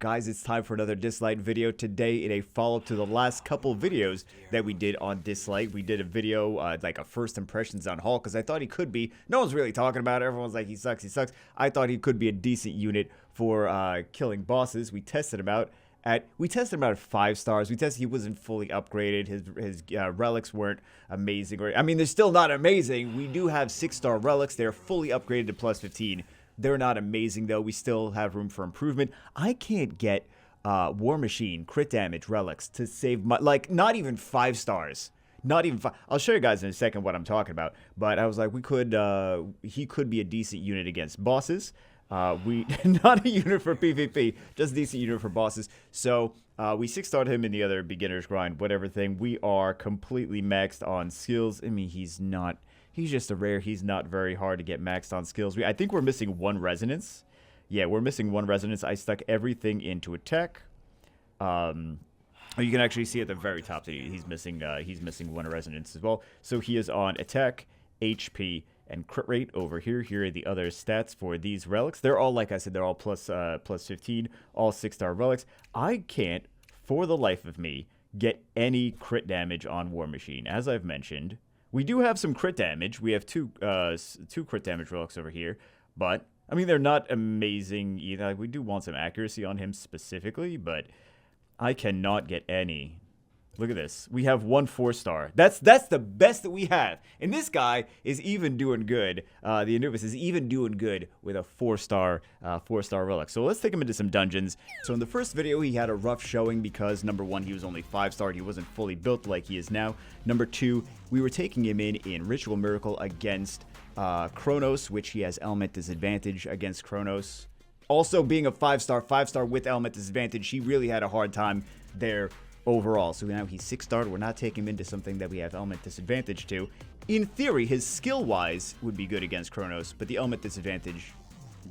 Guys, it's time for another DISLYTE video. Today, in a follow-up to the last couple videos that we did on DISLYTE, we did a video, like a first impressions on Hulk, because I thought he could be, no one's really talking about it, everyone's like, he sucks, he sucks. I thought he could be a decent unit for killing bosses. We tested him out at 5 stars. We tested, he wasn't fully upgraded, his relics weren't amazing. I mean, they're still not amazing. We do have 6-star relics, they're fully upgraded to plus 15. They're not amazing, though. We still have room for improvement. I can't get War Machine crit damage relics to save my, like, not even 5 stars. Not even 5. I'll show you guys in a second what I'm talking about. But I was like, he could be a decent unit against bosses. Not a unit for PvP, just a decent unit for bosses. So we 6-starred him in the other beginner's grind, whatever thing. We are completely maxed on skills. I mean, he's just a rare. He's not very hard to get maxed on skills. I think we're missing 1 resonance. Yeah, we're missing 1 resonance. I stuck everything into attack. You can actually see at the very top that he's missing 1 resonance as well. So he is on attack, HP, and crit rate over here. Here are the other stats for these relics. They're all, like I said, they're all plus 15, all 6-star relics. I can't, for the life of me, get any crit damage on War Machine. As I've mentioned, we do have some crit damage. We have two crit damage relics over here, but I mean they're not amazing either. Like, we do want some accuracy on him specifically, but I cannot get any. Look at this. We have 1 4-star. That's the best that we have. And this guy is even doing good. The Anubis is even doing good with a 4-star relic. So let's take him into some dungeons. So in the first video, he had a rough showing because number 1, he was only 5-starred. He wasn't fully built like he is now. Number 2, we were taking him in Ritual Miracle against Kronos, which he has element disadvantage against Kronos. Also being a 5-star with element disadvantage, he really had a hard time there overall. So now he's 6-starred. We're not taking him into something that we have element disadvantage to. In theory, his skill-wise would be good against Kronos, but the element disadvantage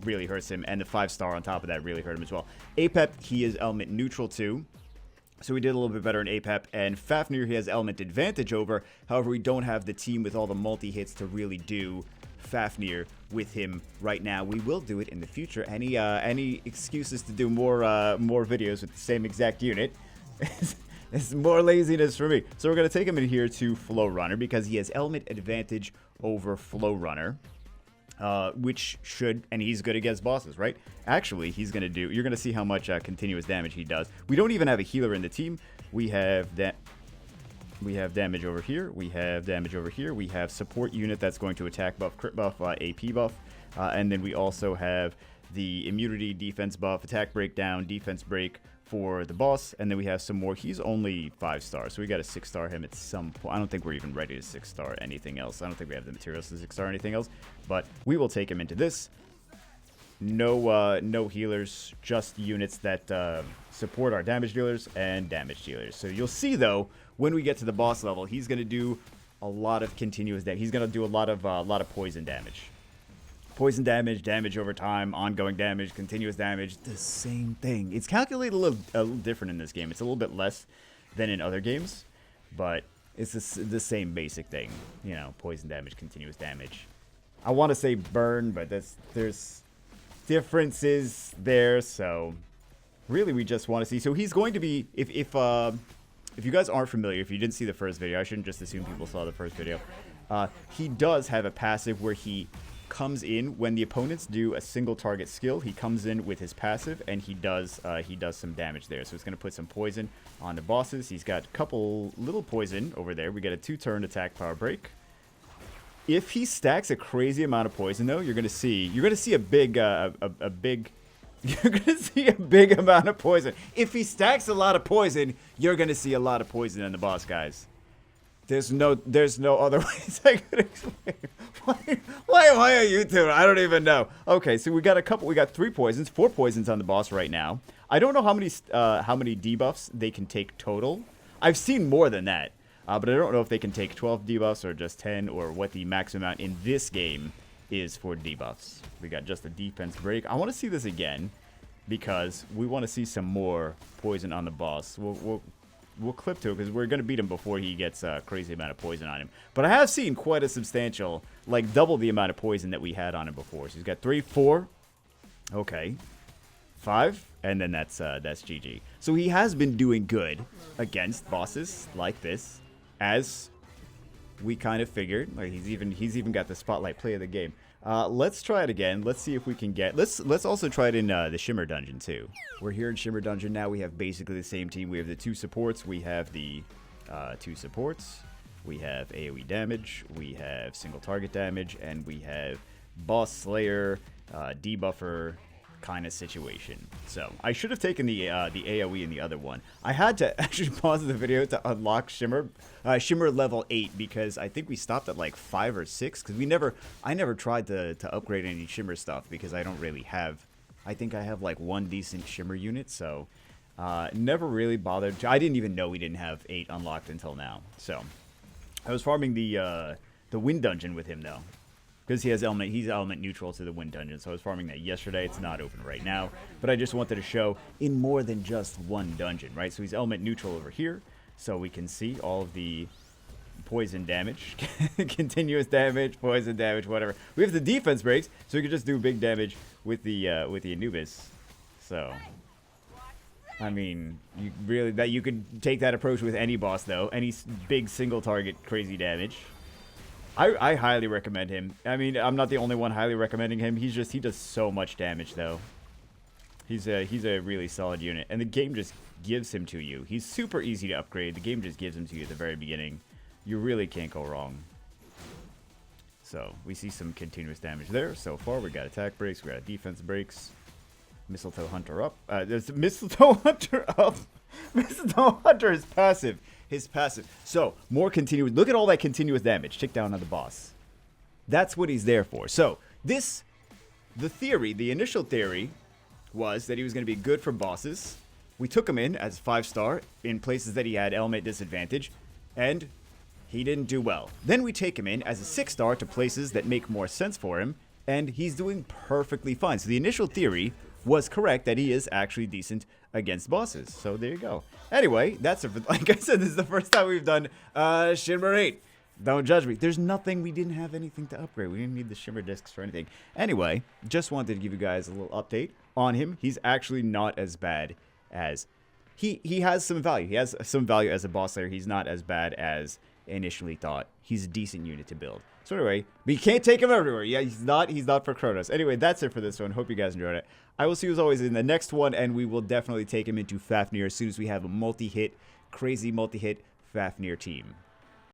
really hurts him, and the 5-star on top of that really hurt him as well. APEP, he is element neutral too, so we did a little bit better in APEP, and Fafnir he has element advantage over. However, we don't have the team with all the multi-hits to really do Fafnir with him right now. We will do it in the future. Any excuses to do more videos with the same exact unit? It's more laziness for me. So we're going to take him in here to Flow Runner because he has element advantage over Flow Runner, which should, and he's good against bosses, right? Actually, he's going to do, you're going to see how much continuous damage he does. We don't even have a healer in the team. We have that. We have damage over here. We have damage over here. We have support unit that's going to attack buff, crit buff, AP buff. And then we also have the immunity, defense buff, attack breakdown, defense break for the boss. And then we have some more. He's only 5-star, so we got to 6-star him at some point. I don't think we're even ready to 6-star anything else. I don't think we have the materials to 6-star anything else. But we will take him into this. No healers, just units that support our damage dealers and damage dealers. So you'll see, though, when we get to the boss level, he's going to do a lot of continuous damage. He's going to do a lot of poison damage. Poison damage, damage over time, ongoing damage, continuous damage, the same thing. It's calculated a little different in this game. It's a little bit less than in other games, but it's the same basic thing. You know, poison damage, continuous damage. I want to say burn, but there's differences there, so really we just want to see. So he's going to be, if you guys aren't familiar, if you didn't see the first video, I shouldn't just assume people saw the first video. He does have a passive where he comes in when the opponents do a single target skill. He comes in with his passive and he does some damage there. So it's going to put some poison on the bosses. He's got a couple little poison over there. We get a 2-turn attack power break. If he stacks a crazy amount of poison, though, you're gonna see a big amount of poison. If he stacks a lot of poison, you're gonna see a lot of poison in the boss, guys. There's no other ways I could explain. Why am I a YouTuber? I don't even know. Okay, so we got 3 poisons, 4 poisons on the boss right now. I don't know how many debuffs they can take total. I've seen more than that. But I don't know if they can take 12 debuffs or just 10 or what the max amount in this game is for debuffs. We got just a defense break. I want to see this again because we want to see some more poison on the boss. We'll clip to it because we're going to beat him before he gets a crazy amount of poison on him. But I have seen quite a substantial, like double the amount of poison that we had on him before. So he's got 3, 4. Okay. 5, and then that's GG. So he has been doing good against bosses like this, as we kind of figured. Like he's even got the spotlight play of the game. Let's try it again. Let's see if we can get. Let's also try it in the Shimmer Dungeon too. We're here in Shimmer Dungeon now. We have basically the same team. We have the 2 supports. We have the 2 supports. We have AoE damage. We have single target damage, and we have boss slayer, debuffer kind of situation. So I should have taken the AoE in the other one. I had to actually pause the video to unlock Shimmer level 8 because I think we stopped at like 5 or 6 because I never tried to upgrade any Shimmer stuff because I don't really have. I think I have like 1 decent Shimmer unit, so never really bothered. I didn't even know we didn't have 8 unlocked until now. So I was farming the Wind Dungeon with him though. Because he's element neutral to the Wind Dungeon, so I was farming that yesterday. It's not open right now, but I just wanted to show in more than just one dungeon, right? So he's element neutral over here, so we can see all of the poison damage, continuous damage, poison damage, whatever. We have the defense breaks, so we can just do big damage with the Anubis. So, I mean, you could take that approach with any boss though, any big single target crazy damage. I highly recommend him. I mean, I'm not the only one highly recommending him. He does so much damage though. He's a really solid unit, and the game just gives him to you. He's super easy to upgrade. The game just gives him to you at the very beginning. You really can't go wrong. So we see some continuous damage there. So far, we got attack breaks, we got defense breaks. Mistletoe Hunter up. There's Mistletoe Hunter up. Mistletoe Hunter is passive. His passive. So, more continuous. Look at all that continuous damage. Tick down on the boss. That's what he's there for. So, the initial theory was that he was going to be good for bosses. We took him in as 5-star in places that he had element disadvantage, and he didn't do well. Then we take him in as a 6-star to places that make more sense for him, and he's doing perfectly fine. So, the initial theory was correct that he is actually decent against bosses. So there you go. Anyway, that's it. Like I said, this is the first time we've done Shimmer 8. Don't judge me. There's nothing. We didn't have anything to upgrade. We didn't need the Shimmer discs for anything. Anyway, just wanted to give you guys a little update on him. He's actually not as bad as he has some value. He has some value as a boss slayer. He's not as bad as initially thought. He's a decent unit to build. So anyway, but you can't take him everywhere. Yeah, he's not for Kronos. Anyway, that's it for this one. Hope you guys enjoyed it. I will see you as always in the next one, and we will definitely take him into Fafnir as soon as we have a crazy multi-hit Fafnir team.